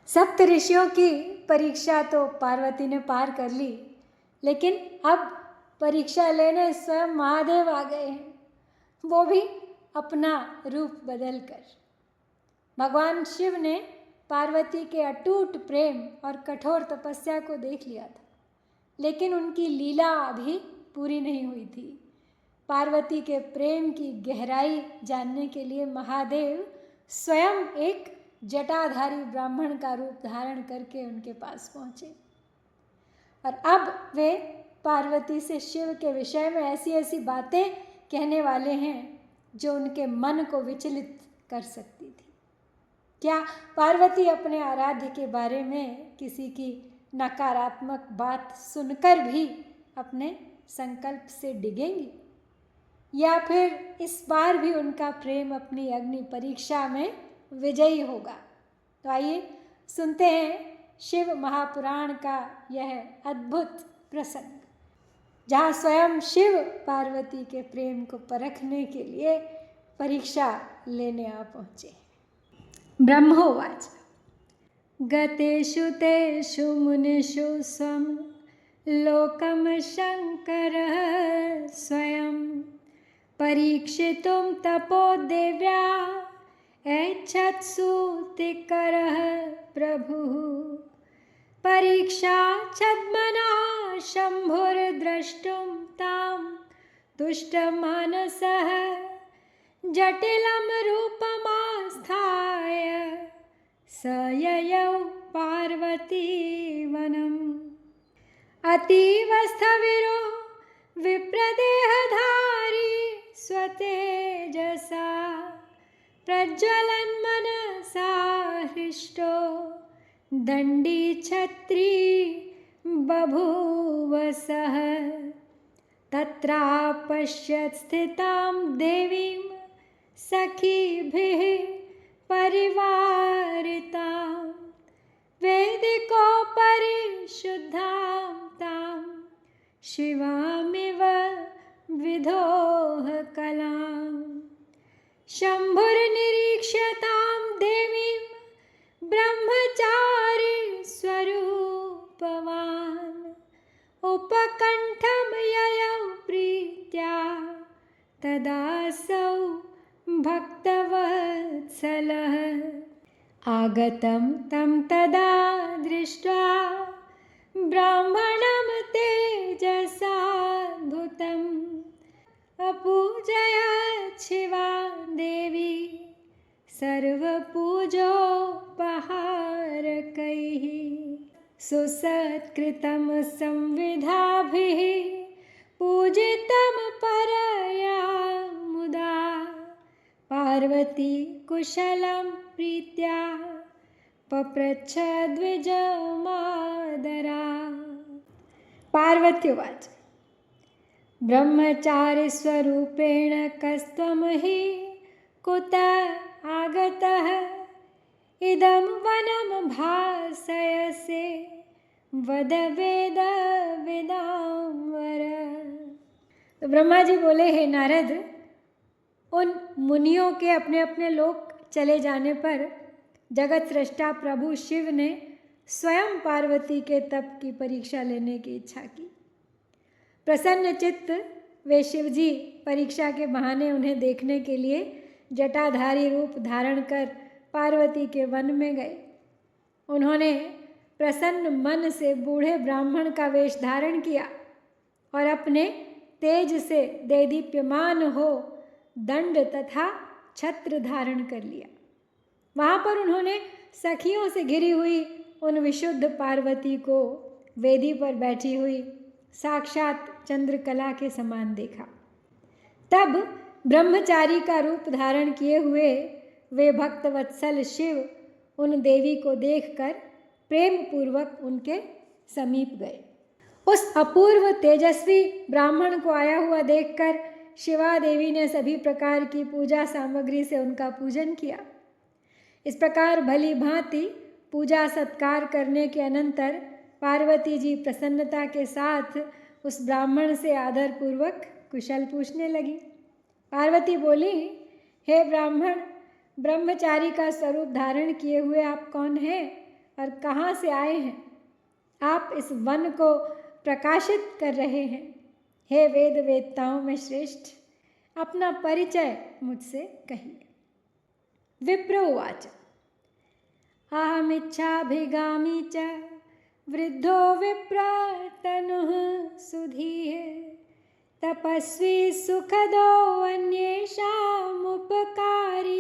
सप्त ऋषियों की परीक्षा तो पार्वती ने पार कर ली, लेकिन अब परीक्षा लेने स्वयं महादेव आ गए हैं, वो भी अपना रूप बदल कर। भगवान शिव ने पार्वती के अटूट प्रेम और कठोर तपस्या को देख लिया था, लेकिन उनकी लीला अभी पूरी नहीं हुई थी। पार्वती के प्रेम की गहराई जानने के लिए महादेव स्वयं एक जटाधारी ब्राह्मण का रूप धारण करके उनके पास पहुँचे और अब वे पार्वती से शिव के विषय में ऐसी ऐसी बातें कहने वाले हैं जो उनके मन को विचलित कर सकती थी। क्या पार्वती अपने आराध्य के बारे में किसी की नकारात्मक बात सुनकर भी अपने संकल्प से डिगेंगी, या फिर इस बार भी उनका प्रेम अपनी अग्नि परीक्षा में विजयी होगा? तो आइए सुनते हैं शिव महापुराण का यह अद्भुत प्रसंग, जहाँ स्वयं शिव पार्वती के प्रेम को परखने के लिए परीक्षा लेने आ पहुँचे। ब्रह्मोवाच गतेषु तेषु मुनिषु स्वं लोकम शंकरः स्वयं परीक्षितुं तपो देव्या ऐच्छत्सूतिकरः प्रभुः परीक्षा छद्मना शम्भुर्द्रष्टुं तां तुष्टमानसः जटिलं रूपमास्थाय स ययौ पार्वतीवनम् अतीव स्थविरो विप्रदेहधारी स्वतेजसा प्रज्वलन्मनसा हृष्टो दण्डी छत्री बभूव सः तत्रापश्यत् स्थितां देवीं सखीभिः परिवारितां वेदिकोपरि शुद्धां तां शिवामिव विधोह कलाम् शम्भुर्निरीक्ष्यतां देवीं ब्रह्मचारी स्वरूपवान् उपकण्ठं ययौ प्रीत्या तदासौ भक्तवत्सलः आगतं तं तदा दृष्ट्वा ब्राह्मणं तेजसाद्भुतम् अपूजयत् शिवा देवी सर्वपूजोपहारकैः सुसत्कृतं संविधाभिः पूजितं परया मुदा पार्वती कुशलं प्रीत्या पप्रच्छ द्विजमादरा। पार्वत्युवाच ब्रह्मचारी स्वरूपेण कस्त्वं हि कुतः आगतः इदं वनं भासयसे वद वेद वेदांवर। तो ब्रह्मा जी बोले, हे नारद, उन मुनियों के अपने अपने लोक चले जाने पर जगत सृष्टा प्रभु शिव ने स्वयं पार्वती के तप की परीक्षा लेने की इच्छा की। प्रसन्न चित्त वे शिवजी परीक्षा के बहाने उन्हें देखने के लिए जटाधारी रूप धारण कर पार्वती के वन में गए। उन्होंने प्रसन्न मन से बूढ़े ब्राह्मण का वेश धारण किया और अपने तेज से देदीप्यमान हो दंड तथा छत्र धारण कर लिया। वहाँ पर उन्होंने सखियों से घिरी हुई उन विशुद्ध पार्वती को वेदी पर बैठी हुई साक्षात चंद्रकला के समान देखा। तब ब्रह्मचारी का रूप धारण किए हुए वे भक्तवत्सल शिव उन देवी को देखकर प्रेम पूर्वक उनके समीप गए। उस अपूर्व तेजस्वी ब्राह्मण को आया हुआ देखकर शिवा देवी ने सभी प्रकार की पूजा सामग्री से उनका पूजन किया। इस प्रकार भली भांति पूजा सत्कार करने के अनंतर पार्वती जी प्रसन्नता के साथ उस ब्राह्मण से आदरपूर्वक कुशल पूछने लगी। पार्वती बोली, हे ब्राह्मण, ब्रह्मचारी का स्वरूप धारण किए हुए आप कौन हैं और कहाँ से आए हैं? आप इस वन को प्रकाशित कर रहे हैं। हे वेद वेदताओं में श्रेष्ठ, अपना परिचय मुझसे कहिए। विप्र उवाच अहमिच्छाभिगामी च वृद्धो विप्रतनुः सुधीः तपस्वी सुखदो अन्येषामुपकारी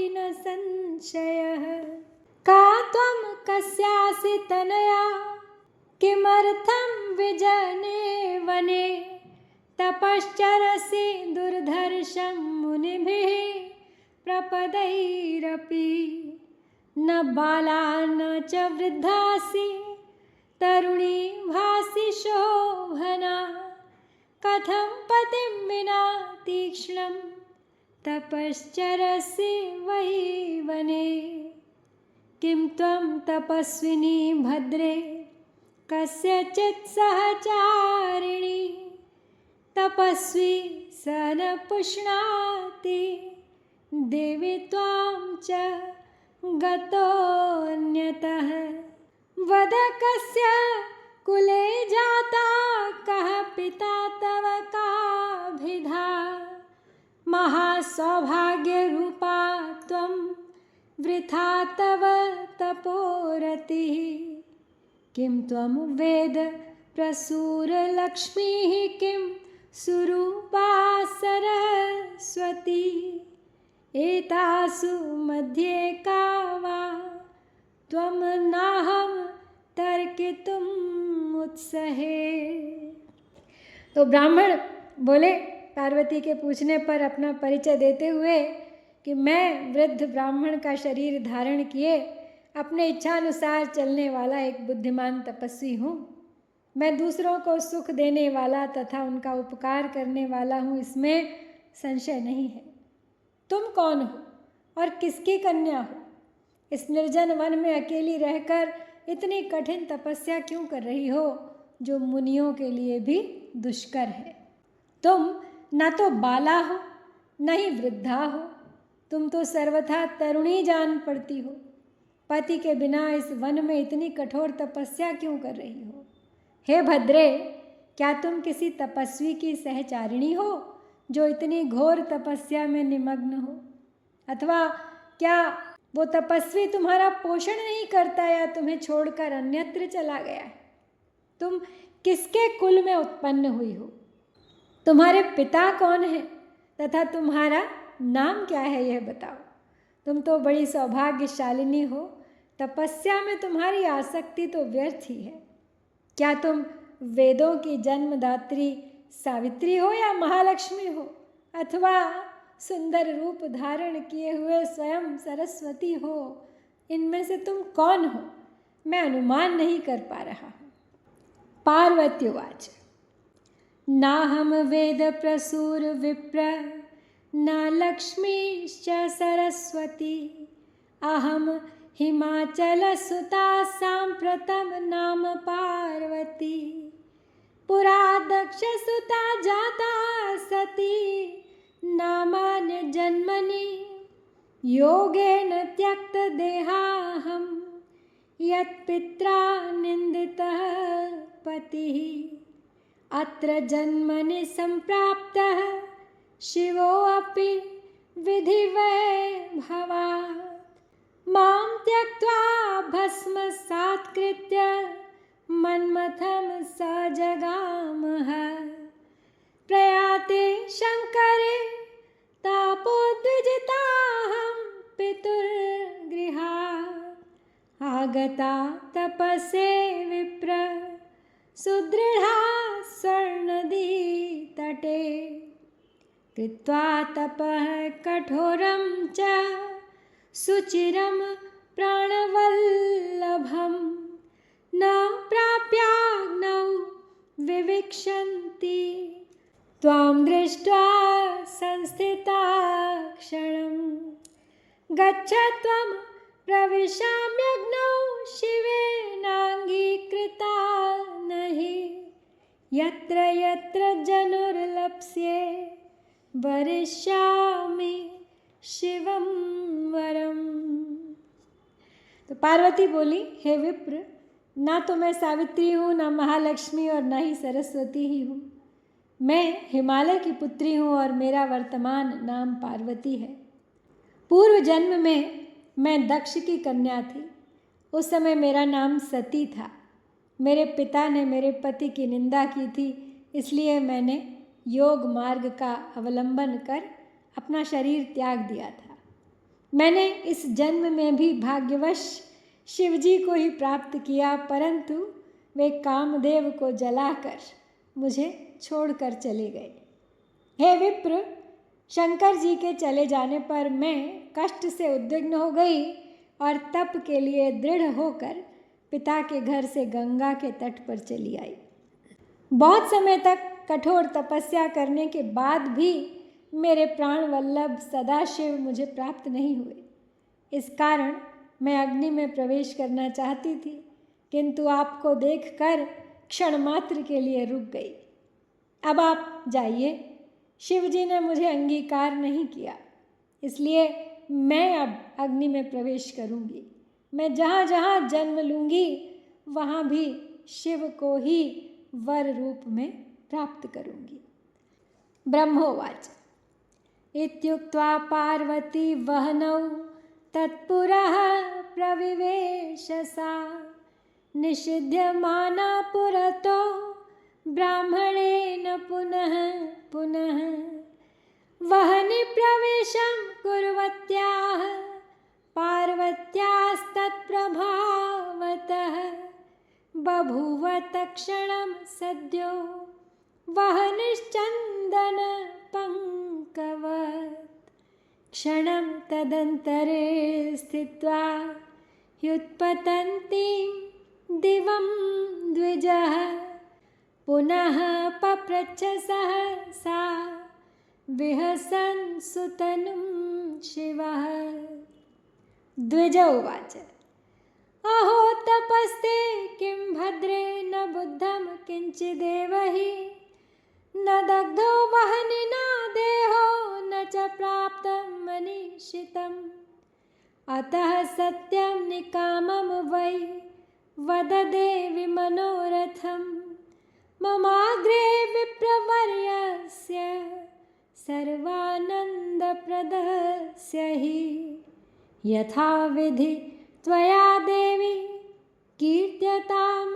न संशयः। का त्वं कस्यासि तनया किमर्थं विजने वने तपश्चरसि दुर्धर्षं मुनिभिः प्रपदैरपि। न बाला न च वृद्धासि तरुणी भासि शोभना कथं पतिं विना तीक्ष्णं तपश्चरसि वै वने। किं त्वं तपस्विनी भद्रे कस्यचित् सहचारिणी तपस्वी स न पुष्णाति देवी त्वां च गतोऽन्यतः। वद कस्य कुले जाता कः पिता तव काभिधा महासौभाग्यरूपा त्वं वृथा तव तपोरतिः। किं त्वं वेद प्रसूरलक्ष्मीः किं सुरूपा सरस्वती एतासु मध्ये का वा त्वं नाहं तर्कितुम् उत्सहे। तो ब्राह्मण बोले पार्वती के पूछने पर अपना परिचय देते हुए कि मैं वृद्ध ब्राह्मण का शरीर धारण किए अपने इच्छानुसार चलने वाला एक बुद्धिमान तपस्वी हूँ। मैं दूसरों को सुख देने वाला तथा उनका उपकार करने वाला हूँ, इसमें संशय नहीं है। तुम कौन हो और किसकी कन्या हो? इस निर्जन वन में अकेली रहकर इतनी कठिन तपस्या क्यों कर रही हो, जो मुनियों के लिए भी दुष्कर है? तुम न तो बाला हो न ही वृद्धा हो, तुम तो सर्वथा तरुणी जान पड़ती हो। पति के बिना इस वन में इतनी कठोर तपस्या क्यों कर रही हो? हे भद्रे, क्या तुम किसी तपस्वी की सहचारिणी हो जो इतनी घोर तपस्या में निमग्न हो? अथवा क्या वो तपस्वी तुम्हारा पोषण नहीं करता या तुम्हें छोड़कर अन्यत्र चला गया है? तुम किसके कुल में उत्पन्न हुई हो? तुम्हारे पिता कौन है तथा तुम्हारा नाम क्या है, यह बताओ। तुम तो बड़ी सौभाग्यशालिनी हो, तपस्या में तुम्हारी आसक्ति तो व्यर्थ ही है। क्या तुम वेदों की जन्मदात्री सावित्री हो या महालक्ष्मी हो, अथवा सुंदर रूप धारण किए हुए स्वयं सरस्वती हो? इनमें से तुम कौन हो, मैं अनुमान नहीं कर पा रहा हूँ। पार्वती उवाच नाहं वेद प्रसूर विप्र न लक्ष्मीश्च सरस्वती अहं हिमाचलसुता साम्प्रतं नाम पार्वती पुरा दक्षसुता जाता सती नामान्य जन्मनि योगेन त्यक्तदेहाहं यत्पित्रा निन्दितः पतिः अत्र जन्मनि सम्प्राप्तः शिवोऽपि विधिवैभवात् मां त्यक्त्वा भस्मसात्कृत्य मन्मथं स जगामः प्रयाते शङ्करे तापोद्विजिताहं पितुर्गृहात् आगता तपसे विप्र सुदृढा स्वर्णनदीतटे कृत्वा तपः कठोरं च सुचिरं प्राणवल्लभं न प्राप्याग्नौ विविक्षन्ति त्वां दृष्ट्वा संस्थिता क्षणं गच्छ त्वं प्रविशाम्यग्नौ शिवेनाङ्गीकृता नहि यत्र यत्र जनुर्लप्स्ये वरिष्यामि शिवं वरम। तो तो पार्वती बोली, हे विप्र, ना तो मैं सावित्री हूँ, ना महालक्ष्मी और ना ही सरस्वती ही हूँ। मैं हिमालय की पुत्री हूँ और मेरा वर्तमान नाम पार्वती है। पूर्व जन्म में मैं दक्ष की कन्या थी। उस समय मेरा नाम सती था। मेरे पिता ने मेरे पति की निंदा की थी, इसलिए मैंने योग मार्ग का अवलंबन कर अपना शरीर त्याग दिया था। मैंने इस जन्म में भी भाग्यवश शिवजी को ही प्राप्त किया, परंतु वे कामदेव को जलाकर मुझे छोड़कर चले गए। हे विप्र, शंकर जी के चले जाने पर मैं कष्ट से उद्विग्न हो गई और तप के लिए दृढ़ होकर पिता के घर से गंगा के तट पर चली आई। बहुत समय तक कठोर तपस्या करने के बाद भी मेरे प्राण वल्लभ सदाशिव मुझे प्राप्त नहीं हुए। इस कारण मैं अग्नि में प्रवेश करना चाहती थी, किंतु आपको देखकर क्षण मात्र के लिए रुक गई। अब आप जाइए। शिवजी ने मुझे अंगीकार नहीं किया, इसलिए मैं अब अग्नि में प्रवेश करूंगी। मैं जहाँ जहाँ जन्म लूँगी वहाँ भी शिव को ही वर रूप में प्राप्त करूंगी। ब्रह्मोवाच इत्युक्त्वा पार्वती वहनौ तत्पुरः प्रविवेश सा निषिध्यमाना पुरतो ब्राह्मणेन पुनः पुनः वहनि प्रवेशं कुर्वत्याः पार्वत्यास्तत्प्रभावतः बभूव तत्क्षणं सद्यो वहनिश्चन्दन पंकवत् क्षणं तदन्तरे स्थित्वा ह्युत्पतन्तीं दिवं द्विजः पुनः पप्रच्छ सहसा विहसन् सुतनुं शिवः। द्विज उवाच अहो तपस्ते किं भद्रे न बुद्धं किंचिदेव हि न दग्धो वहनिना देहो न च प्राप्तं मनीषितम् अतः सत्यं निकामं वै वद देवि मनोरथं ममाग्रे विप्रवर्यस्य सर्वानन्दप्रदस्य हि यथा विधि त्वया देवी कीर्त्यतां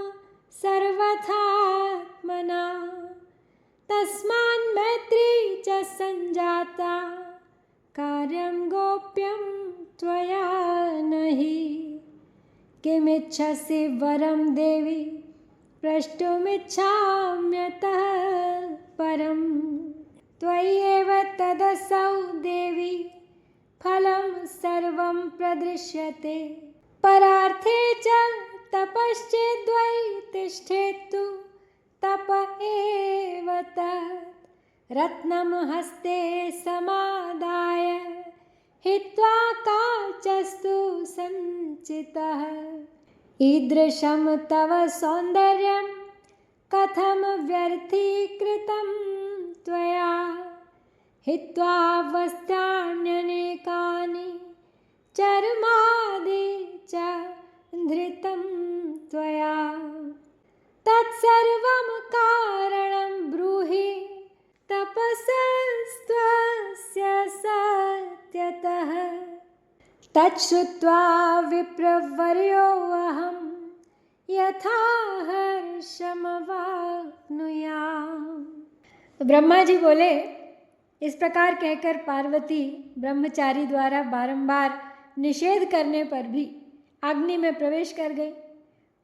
सर्वथात्मना तस्मान् मैत्री च सञ्जाता कार्यं गोप्यं त्वया नहि किमिच्छसि वरं देवी प्रष्टुमिच्छाम्यतः परं त्वय्येव तदसौ देवी फलं सर्वं प्रदृश्यते परार्थे च तपश्चेद्वै तिष्ठेत्तु तप एव तत् रत्नं हस्ते समादाय हित्वा काचस्तु सञ्चितः ईदृशं तव सौन्दर्यं कथं व्यर्थीकृतं त्वया हित्वा वस्त्राण्यनेकानि चर्मादि च धृतं त्वया तत्सर्वं कारणं ब्रूहि तपसस्त्वस्य सत्यतः तच्छ्रुत्वा विप्रवर्योऽहं यथा हर्षमवाप्नुयाम्। ब्रह्मा जी बोले, इस प्रकार कहकर पार्वती ब्रह्मचारी द्वारा बारंबार निषेध करने पर भी अग्नि में प्रवेश कर गई।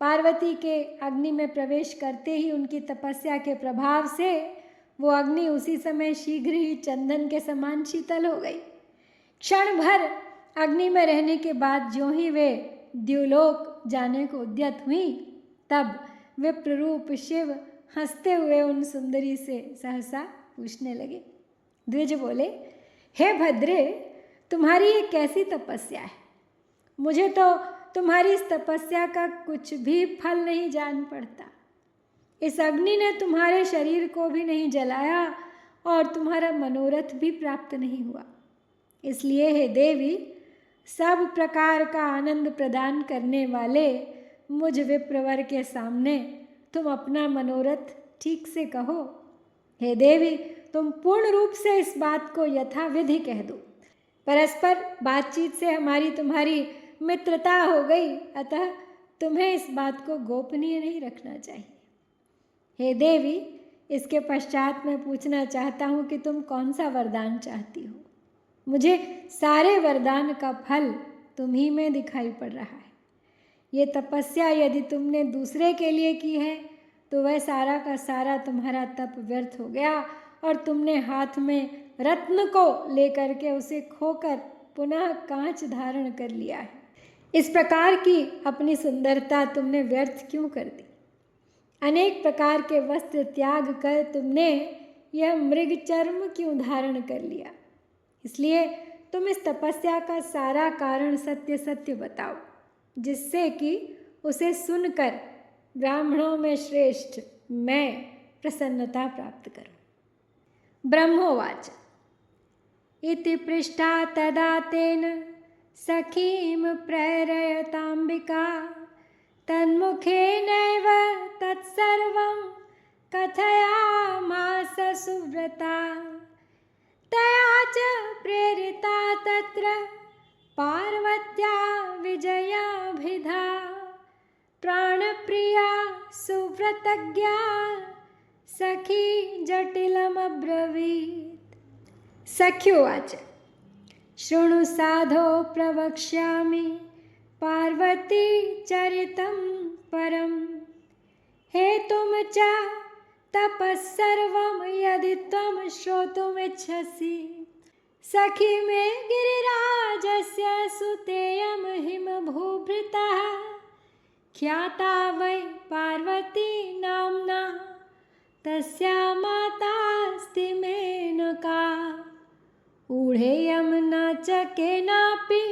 पार्वती के अग्नि में प्रवेश करते ही उनकी तपस्या के प्रभाव से वो अग्नि उसी समय शीघ्र ही चंदन के समान शीतल हो गई। क्षण भर अग्नि में रहने के बाद ज्यों ही वे द्युलोक जाने को उद्यत हुई, तब विप्ररूप शिव हंसते हुए उन सुंदरी से सहसा पूछने लगे। द्विज बोले, हे भद्रे, तुम्हारी ये कैसी तपस्या है? मुझे तो तुम्हारी इस तपस्या का कुछ भी फल नहीं जान पड़ता। इस अग्नि ने तुम्हारे शरीर को भी नहीं जलाया और तुम्हारा मनोरथ भी प्राप्त नहीं हुआ। इसलिए हे देवी, सब प्रकार का आनंद प्रदान करने वाले मुझ विप्रवर के सामने तुम अपना मनोरथ ठीक से कहो। हे देवी, तुम पूर्ण रूप से इस बात को यथाविधि कह दो। परस्पर बातचीत से हमारी तुम्हारी मित्रता हो गई, अतः तुम्हें इस बात को गोपनीय नहीं रखना चाहिए। हे देवी, इसके पश्चात मैं पूछना चाहता हूँ कि तुम कौन सा वरदान चाहती हो। मुझे सारे वरदान का फल तुम ही में दिखाई पड़ रहा है। ये तपस्या यदि तुमने दूसरे के लिए की है तो वह सारा का सारा तुम्हारा तप व्यर्थ हो गया और तुमने हाथ में रत्न को लेकर के उसे खोकर पुनः कांच धारण कर लिया है। इस प्रकार की अपनी सुंदरता तुमने व्यर्थ क्यों कर दी? अनेक प्रकार के वस्त्र त्याग कर तुमने यह मृग चर्म क्यों धारण कर लिया? इसलिए तुम इस तपस्या का सारा कारण सत्य सत्य बताओ, जिससे कि उसे सुनकर ब्राह्मणों में श्रेष्ठ मैं प्रसन्नता प्राप्त करूं। ब्रह्मोवाच इति पृष्ठा तदा तेन सखीं प्रेरयताम्बिका तन्मुखेनैव तत्सर्वं कथयामास सुव्रता। तया च प्रेरिता तत्र पार्वत्या विजयाभिधा प्राणप्रिया सुव्रतज्ञा सखी जटिलमब्रवीत्। सख्योवाच शृणु साधो प्रवक्ष्यामि पार्वती चरितं परं हेतुं च तपस्सर्वं यदि त्वं श्रोतुमिच्छसि। सखी मे गिरिराजस्य सुतेयं हिमभूभृतः ख्याता वै पार्वती नाम्ना तस्या मातास्ति मेनका। ऊढेयं न च केनापि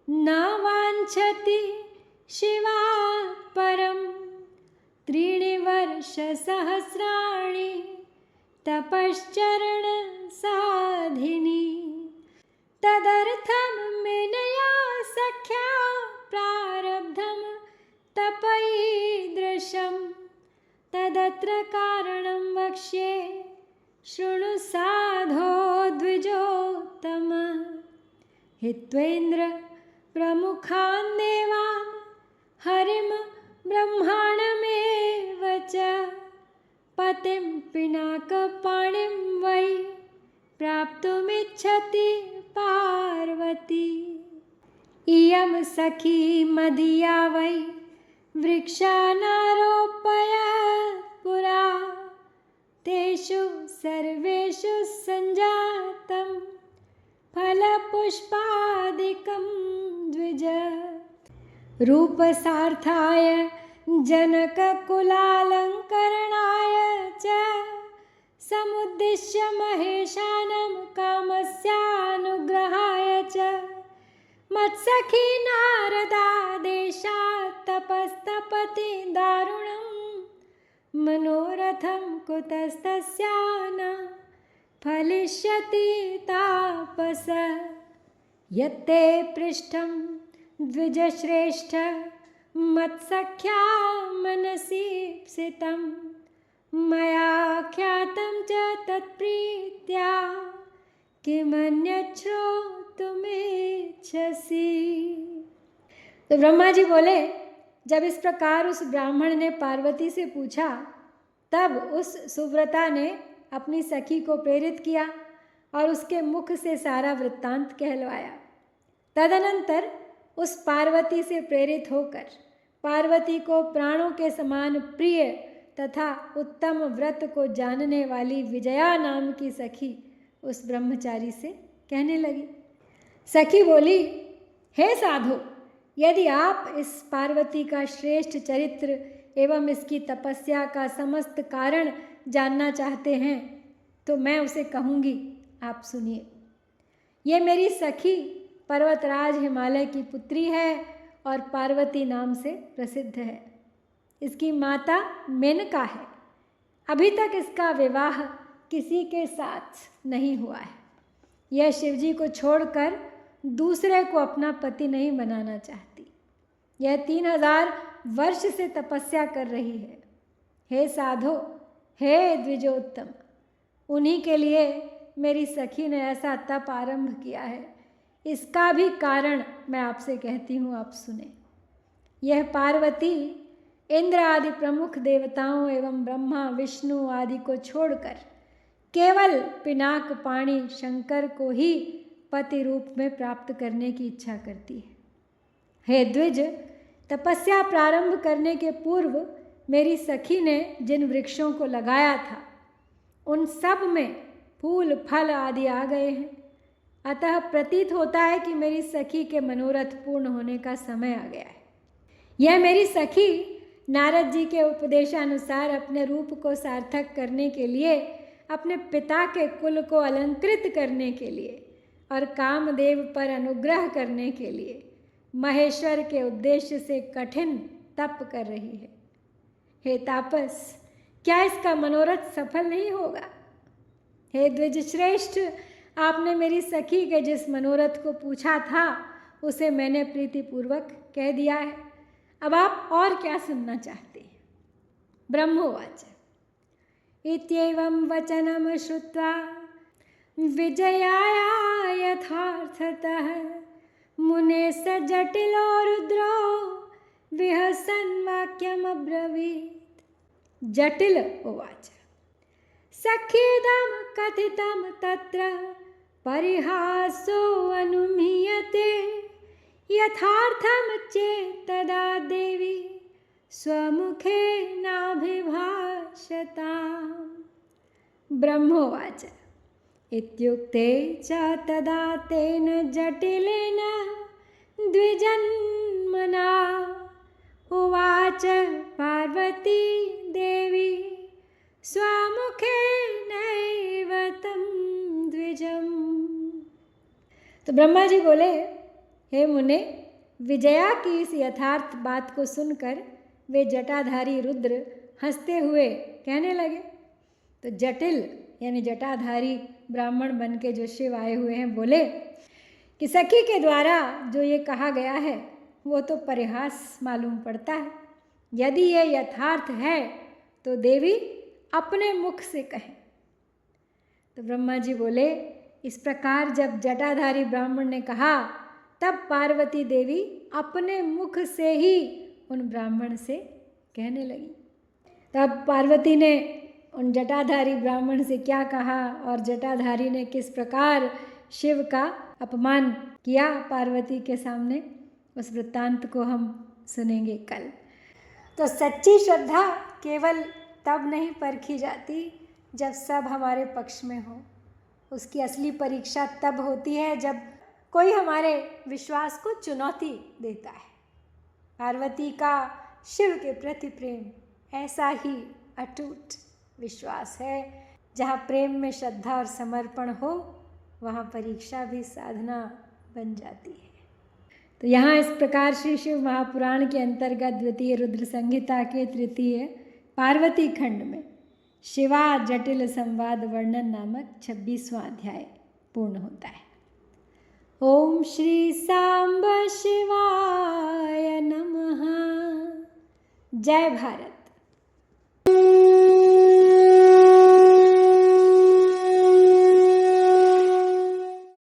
न वाञ्छति शिवात् परं 3 वर्षसहस्राणि तपश्चरण साधिनी। तदर्थं मेनया सख्या प्रारब्धं तपईदृशं तदत्र कारणं वक्ष्ये शृणु साधो द्विजोत्तम। हित्वेन्द्र प्रमुखान् देवान् हरिं ब्रह्माणमेव च पतिं पिनाकपाणिं वै प्राप्तुमिच्छति पार्वती। इयं सखी मदीया वै वृक्षानारोपयत् पुरा तेषु सर्वेषु सञ्जातं फलपुष्पादिकं द्विज। रूपसार्थाय जनककुलालङ्करणाय च समुद्दिश्य महेशानं कामस्यानुग्रहाय च मत्सखी नारदादेशात् तपस्तपति दारुणं मनोरथं कुतस्तस्या न फलिष्यति तापस। यत्ते पृष्ठं द्विजश्रेष्ठ मत्सख्या मनसि प्सितं मया ख्यातं च तत्प्रीत्या किमन्यत् श्रोतुमिच्छसि। तो ब्रह्मा जी बोले, जब इस प्रकार उस ब्राह्मण ने पार्वती से पूछा तब उस सुव्रता ने अपनी सखी को प्रेरित किया और उसके मुख से सारा वृत्तांत कहलवाया। तदनंतर उस पार्वती से प्रेरित होकर पार्वती को प्राणों के समान प्रिय तथा उत्तम व्रत को जानने वाली विजया नाम की सखी उस ब्रह्मचारी से कहने लगी। सखी बोली, हे साधु, यदि आप इस पार्वती का श्रेष्ठ चरित्र एवं इसकी तपस्या का समस्त कारण जानना चाहते हैं तो मैं उसे कहूँगी, आप सुनिए। ये मेरी सखी पर्वतराज हिमालय की पुत्री है और पार्वती नाम से प्रसिद्ध है। इसकी माता मेनका है। अभी तक इसका विवाह किसी के साथ नहीं हुआ है। यह शिवजी को छोड़कर दूसरे को अपना पति नहीं बनाना चाहती। यह 3000 वर्ष से तपस्या कर रही है। हे साधो, हे द्विजोत्तम, उन्हीं के लिए मेरी सखी ने ऐसा तप आरंभ किया है। इसका भी कारण मैं आपसे कहती हूँ, आप सुने। यह पार्वती इंद्र आदि प्रमुख देवताओं एवं ब्रह्मा विष्णु आदि को छोड़कर केवल पिनाक पाणी शंकर को ही पति रूप में प्राप्त करने की इच्छा करती है। हे द्विज, तपस्या प्रारंभ करने के पूर्व मेरी सखी ने जिन वृक्षों को लगाया था उन सब में फूल फल आदि आ गए हैं। अतः प्रतीत होता है कि मेरी सखी के मनोरथ पूर्ण होने का समय आ गया है। यह मेरी सखी नारद जी के उपदेशानुसार अपने रूप को सार्थक करने के लिए, अपने पिता के कुल को अलंकृत करने के लिए और कामदेव पर अनुग्रह करने के लिए महेश्वर के उद्देश्य से कठिन तप कर रही है। हे तापस, क्या इसका मनोरथ सफल नहीं होगा? हे द्विज श्रेष्ठ, आपने मेरी सखी के जिस मनोरथ को पूछा था उसे मैंने प्रीतिपूर्वक कह दिया है। अब आप और क्या सुनना चाहते हैं? ब्रह्मोवाच इत्येवं वचनं श्रुत्वा विजयाया यथार्थतः मुने स जटिलो रुद्रो विहसन् वाक्यमब्रवीत्। जटिल उवाच सखेदं कथितं तत्र परिहासो अनुमीयते यथार्थं चेत् तदा देवी स्वमुखे नाभिभाषताम्। ब्रह्मोवाच इत्युक्ते च तदा तेन जटिलेन द्विजन्मना उवाच पार्वती देवी स्वमुखेनैव तं द्विजम्। तो ब्रह्मा जी बोले, हे मुने, विजया की इस यथार्थ बात को सुनकर वे जटाधारी रुद्र हंसते हुए कहने लगे। तो जटिल यानी जटाधारी ब्राह्मण बन के जो शिव आए हुए हैं बोले कि सखी के द्वारा जो ये कहा गया है वो तो परिहास मालूम पड़ता है। यदि ये यथार्थ है तो देवी अपने मुख से कहें। तो ब्रह्मा जी बोले, इस प्रकार जब जटाधारी ब्राह्मण ने कहा तब पार्वती देवी अपने मुख से ही उन ब्राह्मण से कहने लगी। तब पार्वती ने उन जटाधारी ब्राह्मण से क्या कहा और जटाधारी ने किस प्रकार शिव का अपमान किया पार्वती के सामने, उस वृत्तांत को हम सुनेंगे कल। तो सच्ची श्रद्धा केवल तब नहीं परखी जाती जब सब हमारे पक्ष में हो। उसकी असली परीक्षा तब होती है जब कोई हमारे विश्वास को चुनौती देता है। पार्वती का शिव के प्रति प्रेम ऐसा ही अटूट विश्वास है। जहाँ प्रेम में श्रद्धा और समर्पण हो वहाँ परीक्षा भी साधना बन जाती है। तो यहाँ इस प्रकार श्री शिव महापुराण के अंतर्गत द्वितीय रुद्र संहिता के तृतीय पार्वती खंड में शिवा जटिल संवाद वर्णन नामक 26वां अध्याय पूर्ण होता है। ओम श्री सांब शिवाय नमः। जय भारत।